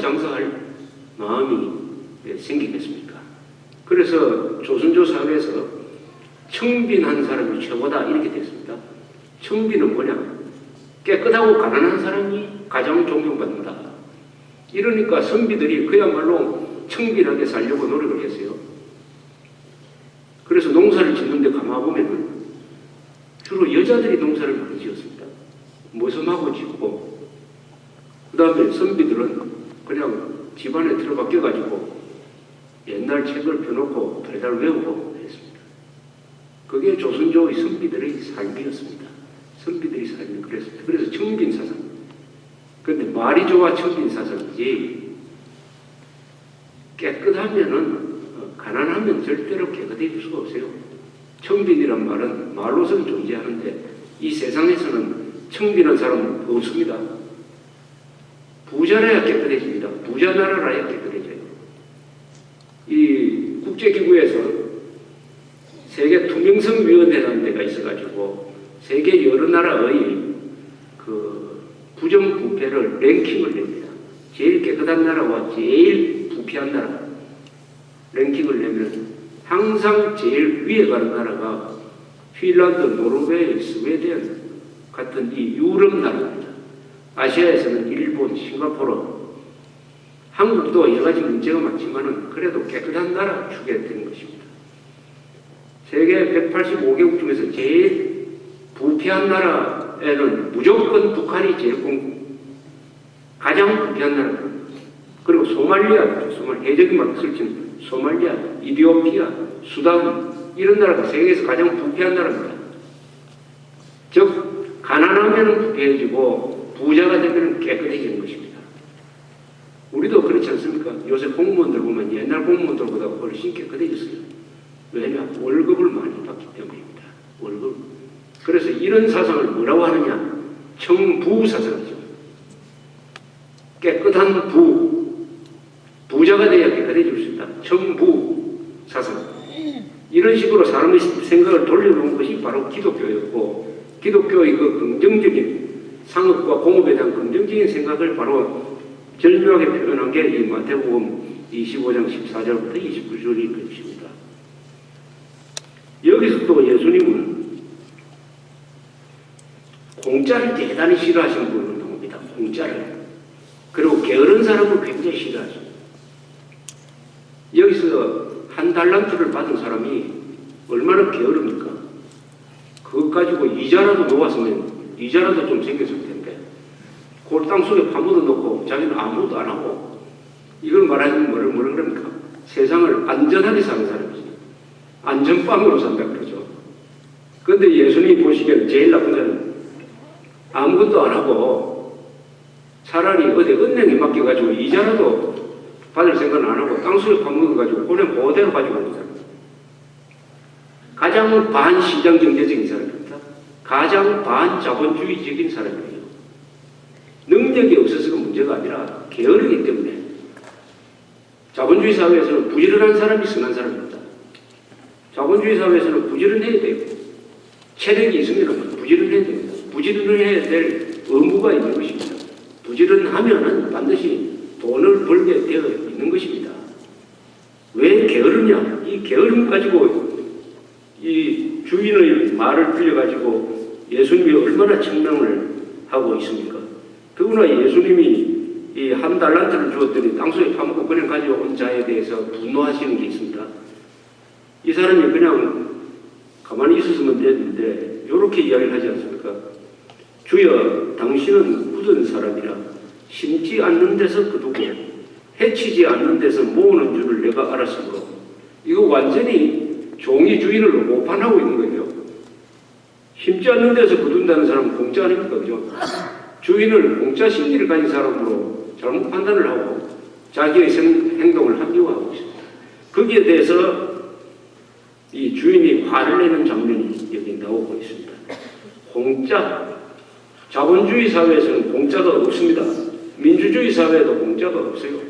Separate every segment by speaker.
Speaker 1: 장사할 마음이 생기겠습니까? 그래서 조선조 사회에서 청빈한 사람이 최고다 이렇게 됐습니다. 청빈은 뭐냐? 깨끗하고 가난한 사람이 가장 존경받는다. 이러니까 선비들이 그야말로 청빈하게 살려고 노력을 했어요. 그래서 농사를 짓는데 가만보면 주로 여자들이 농사를 많이 지었습니다. 모섬하고 짓고, 그 다음에 선비들은 그냥 집안에 들어가 껴가지고 옛날 책을 펴놓고 달달 외우고 했습니다. 그게 조선조의 선비들의 삶이었습니다. 선비들의 삶이 그랬습니다. 그래서 청빈사상. 그런데 말이 좋아 청빈사상이지, 깨끗하면은, 가난하면 절대로 깨끗해질 수가 없어요. 청빈이란 말은 말로서는 존재하는데 이 세상에서는 청빈한 사람은 없습니다. 부자라야 깨끗해집니다. 부자 나라라야 깨끗해져요. 이 국제기구에서 세계 투명성위원회라는 데가 있어가지고 세계 여러 나라의 그 부정부패를 랭킹을 냅니다. 제일 깨끗한 나라와 제일 부패한 나라 랭킹을 내면 항상 제일 위에 가는 나라가 핀란드, 노르웨이, 스웨덴 같은 이 유럽 나라입니다. 아시아에서는 일본, 싱가포르, 한국도 여러 가지 문제가 많지만은 그래도 깨끗한 나라 축에 된 것입니다. 세계 185개국 중에서 제일 부패한 나라에는 무조건 북한이 제일 가장 부패한 나라입니다. 그리고 소말리아, 해적이 막 설치는 소말리아, 이디오피아, 수단 이런 나라가 세계에서 가장 부패한 나라입니다. 즉 가난하면 부패해지고 부자가 되면 깨끗해지는 것입니다. 우리도 그렇지 않습니까? 요새 공무원들 보면 옛날 공무원들보다 훨씬 깨끗해졌어요. 왜냐? 월급을 많이 받기 때문입니다. 월급. 그래서 이런 사상을 뭐라고 하느냐? 청부사상이죠. 깨끗한 부자가 돼야 깨끗해질 수 있다. 청부사상. 이런 식으로 사람의 생각을 돌려놓은 것이 바로 기독교였고, 기독교의 그 긍정적인 상업과 공업에 대한 긍정적인 생각을 바로 절묘하게 표현한 게 이 마태복음 25장 14절부터 29절인 것입니다. 여기서 또 예수님은 공짜를 대단히 싫어하시는 분으로 나옵니다. 공짜를. 그리고 게으른 사람을 굉장히 싫어하십니다. 여기서 한 달란트를 받은 사람이 얼마나 게으릅니까? 그것 가지고 이자라도 놓았으면 이자라도 좀 생겼을 텐데 그 땅속에 파묻어 놓고 자기는 아무것도 안 하고 이걸 말하면 뭐라 그럽니까? 세상을 안전하게 사는 사람이지. 안전빵으로 산다 그러죠. 그런데 예수님이 보시기에는 제일 나쁜 사람은 아무것도 안 하고 차라리 어디 은행에 맡겨가지고 이자라도 받을 생각은 안 하고 땅속에 파묻어가지고 그냥 그대로 가지고 가는 사람. 가장 반시장경제적인 사람입니다. 가장 반자본주의적인 사람이에요. 능력이 없어서가 문제가 아니라 게으르기 때문에. 자본주의 사회에서는 부지런한 사람이 선한 사람입니다. 자본주의 사회에서는 부지런해야 돼요. 체력이 있으면 부지런해야 됩니다. 부지런해야 될 의무가 있는 것입니다. 부지런하면 반드시 돈을 벌게 되어 있는 것입니다. 왜 게으르냐? 이 게으름 가지고 이 주인의 말을 빌려가지고 예수님이 얼마나 책망을 하고 있습니까? 더구나 예수님이 이 한 달란트를 주었더니 땅속에 파묻고 그냥 가져온 자에 대해서 분노하시는 게 있습니다. 이 사람이 그냥 가만히 있었으면 됐는데 이렇게 이야기를 하지 않습니까? 주여, 당신은 굳은 사람이라 심지 않는 데서 거두고 해치지 않는 데서 모으는 줄을 내가 알았으므로. 이거 완전히 종이 주인을 오판하고 있는 거예요. 심지 않는 데서 거둔다는 사람은 공짜 아닙니까? 그죠? 주인을 공짜 심리를 가진 사람으로 잘못 판단을 하고 자기의 행동을 합리화하고 있습니다. 거기에 대해서 이 주인이 화를 내는 장면이 여기 나오고 있습니다. 공짜. 자본주의 사회에서는 공짜가 없습니다. 민주주의 사회에도 공짜가 없어요.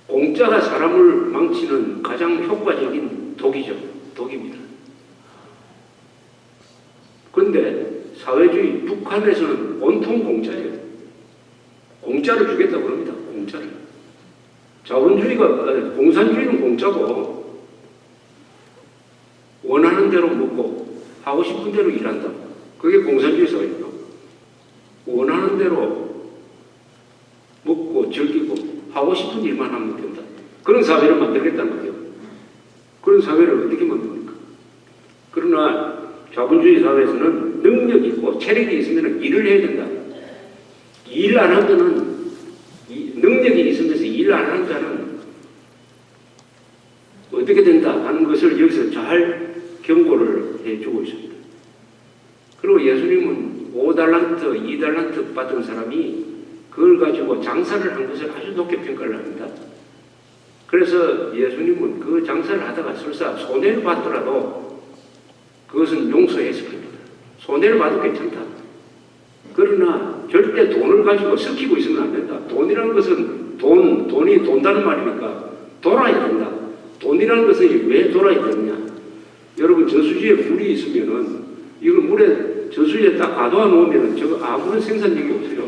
Speaker 1: 공짜가 사람을 망치는 가장 효과적인 독이죠. 독입니다. 그런데 사회주의 북한에서는 온통 공짜예요. 공짜로 주겠다고 그럽니다. 공짜를. 자본주의가, 공산주의는 공짜고 원하는 대로 먹고 하고 싶은 대로 일한다. 그게 공산주의 사회입니다. 원하는 대로 먹고 즐기고 하고 싶은 일만 하면 된다. 그런 사회를 만들겠다는 거예요. 그런 사회를 어떻게 만듭니까? 그러나 자본주의 사회에서는 능력이 있고 체력이 있으면 일을 해야 된다. 일 안 하면은, 능력이 있으면서 일 안 하는 자는 어떻게 된다 하는 것을 여기서 잘 경고를 해주고 있습니다. 그리고 예수님은 5달란트, 2달란트 받은 사람이 그걸 가지고 장사를 한 것을 아주 높게 평가를 합니다. 그래서 예수님은 그 장사를 하다가 설사 손해를 받더라도 그것은 용서해서 합니다. 손해를 봐도 괜찮다. 그러나 절대 돈을 가지고 섞이고 있으면 안 된다. 돈이라는 것은 돈이 돈다는 말이니까 돌아야 된다. 돈이라는 것은 왜 돌아야 되느냐? 여러분 저수지에 물이 있으면은 이걸 물에 저수지에 딱 가둬 놓으면은 저거 아무런 생산력이 없어요.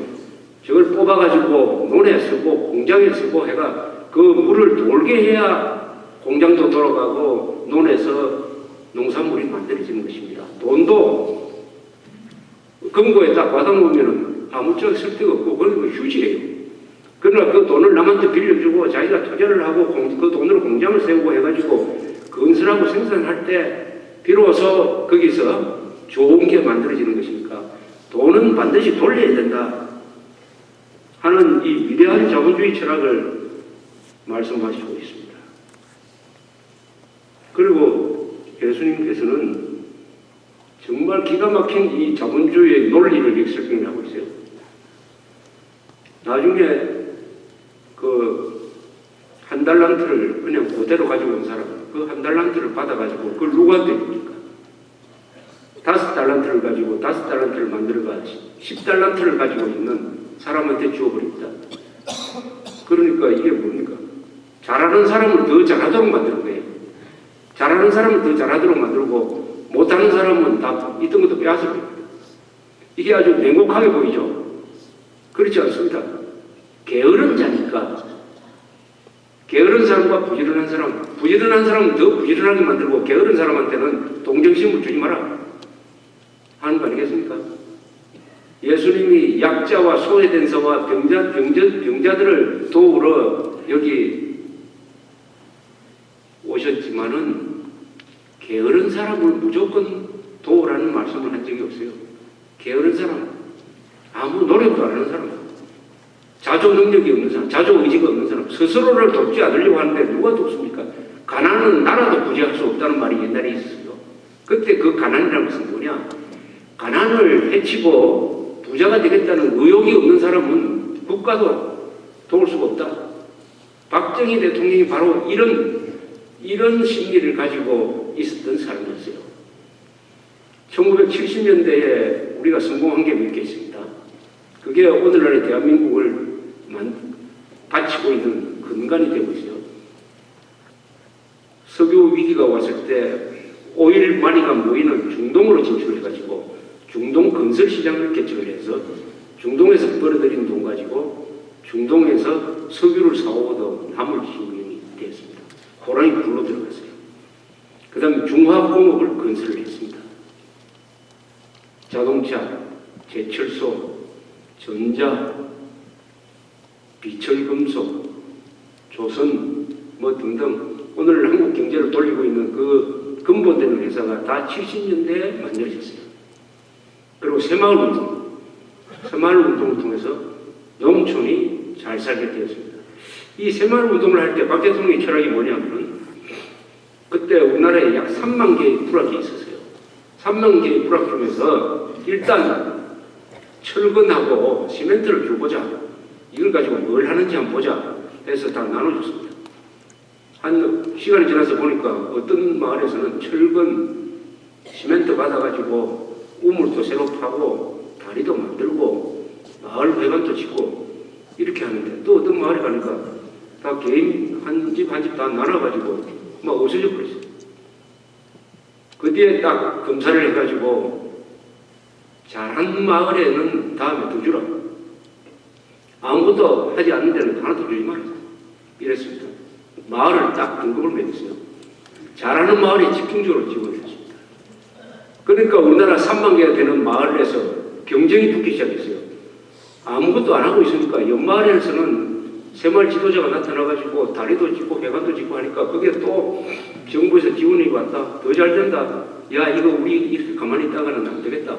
Speaker 1: 저걸 뽑아가지고 논에 쓰고 공장에 쓰고 해가 그 물을 돌게 해야 공장도 돌아가고 논에서 농산물이 만들어지는 것입니다. 돈도 금고에 딱 받아놓으면 아무짝에 쓸데가 없고 그건 휴지예요. 그러나 그 돈을 남한테 빌려주고 자기가 투자를 하고 그 돈으로 공장을 세우고 해가지고 건설하고 생산할 때 비로소 거기서 좋은 게 만들어지는 것이니까 돈은 반드시 돌려야 된다 하는 이 위대한 자본주의 철학을 말씀하시고 있습니다. 그리고 예수님께서는 정말 기가 막힌 이 자본주의의 논리를 이렇게 설명하고 있어요. 나중에 그 한 달란트를 그냥 그대로 가지고 온 사람, 그 한 달란트를 받아가지고 그걸 누구한테 줍니까? 5달란트를 가지고 5달란트를 만들어가 10달란트를 가지고 있는 사람한테 주어버립니다. 그러니까 이게 뭡니까? 잘하는 사람을 더 잘하도록 만드는 거예요. 잘하는 사람을 더 잘하도록 만들고 못하는 사람은 다 있던 것도 빼앗아버립니다. 이게 아주 냉혹하게 보이죠? 그렇지 않습니다. 게으른 자니까 게으른 사람과 부지런한 사람은 더 부지런하게 만들고 게으른 사람한테는 동정심을 주지 마라 하는 거 아니겠습니까? 예수님이 약자와 소외된 자와 병자들을 도우러 여기 오셨지만은 게으른 사람을 무조건 도우라는 말씀을 한 적이 없어요. 게으른 사람, 아무 노력도 안 하는 사람, 자조 능력이 없는 사람, 자조 의지가 없는 사람, 스스로를 돕지 않으려고 하는데 누가 돕습니까? 가난은 나라도 부지할 수 없다는 말이 옛날에 있었어요. 그때 그 가난이라는 것은 뭐냐? 가난을 해치고 부자가 되겠다는 의욕이 없는 사람은 국가도 도울 수가 없다. 박정희 대통령이 바로 이런 심리를 가지고 있었던 사람이었어요. 1970년대에 우리가 성공한 게 몇 개 있습니다. 그게 오늘날의 대한민국을 바치고 있는 근간이 되고 있어요. 석유 위기가 왔을 때 오일 마리가 모이는 중동으로 진출해가지고 중동 건설 시장을 개척을 해서 중동에서 벌어들인 돈 가지고 중동에서 석유를 사오던 화물진흥이 되었습니다. 호랑이 굴로 들어갔어요. 그 다음에 중화공업을 건설을 했습니다. 자동차, 제철소, 전자, 비철금속, 조선 뭐 등등 오늘 한국 경제를 돌리고 있는 그 근본되는 회사가 다 70년대에 만들어졌어요. 그리고 새마을운동을 통해서 농촌이 잘 살게 되었습니다. 이 새마을운동을 할 때 박 대통령의 철학이 뭐냐면 그때 우리나라에 약 3만 개의 불악이 있었어요. 3만 개의 불악 중에서 일단 철근하고 시멘트를 줘보자. 이걸 가지고 뭘 하는지 한번 보자 해서 다 나눠줬습니다. 한 시간이 지나서 보니까 어떤 마을에서는 철근, 시멘트 받아가지고 우물도 새로 파고 다리도 만들고 마을 회관도 짓고 이렇게 하는데 또 어떤 마을에 가니까 다 개인 한 집 한 집 다 나눠가지고 막 없어져 버렸어요. 그 뒤에 딱 검사를 해가지고 잘한 마을에는 다음에 더 주라. 아무것도 하지 않는 데는 하나도 주지 말아요. 이랬습니다. 마을을 딱 등급을 매겼어요. 잘하는 마을에 집중적으로 지원했습니다. 그러니까 우리나라 3만 개가 되는 마을에서 경쟁이 붙기 시작했어요. 아무것도 안 하고 있으니까 옆마을에서는 새마을 지도자가 나타나가지고 다리도 짓고 배관도 짓고 하니까 그게 또 정부에서 지원이 왔다. 더 잘 된다. 야, 이거 우리 이렇게 가만히 있다가는 안 되겠다.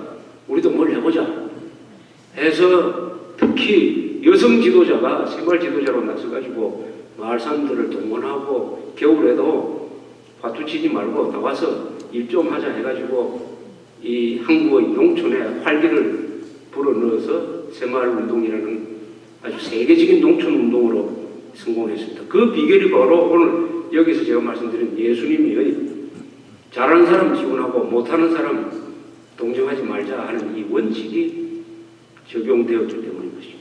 Speaker 1: 우리도 뭘 해보자. 해서 특히 여성 지도자가 새마을 지도자로 나서가지고 마을 사람들을 동원하고 겨울에도 화투 치지 말고 나와서 일 좀 하자 해가지고 이 한국의 농촌에 활기를 불어넣어서 새마을 운동이라는 아주 세계적인 농촌 운동으로 성공했습니다. 그 비결이 바로 오늘 여기서 제가 말씀드린 예수님의 잘하는 사람 지원하고 못하는 사람 동정하지 말자 하는 이 원칙이 적용되었기 때문인 것입니다.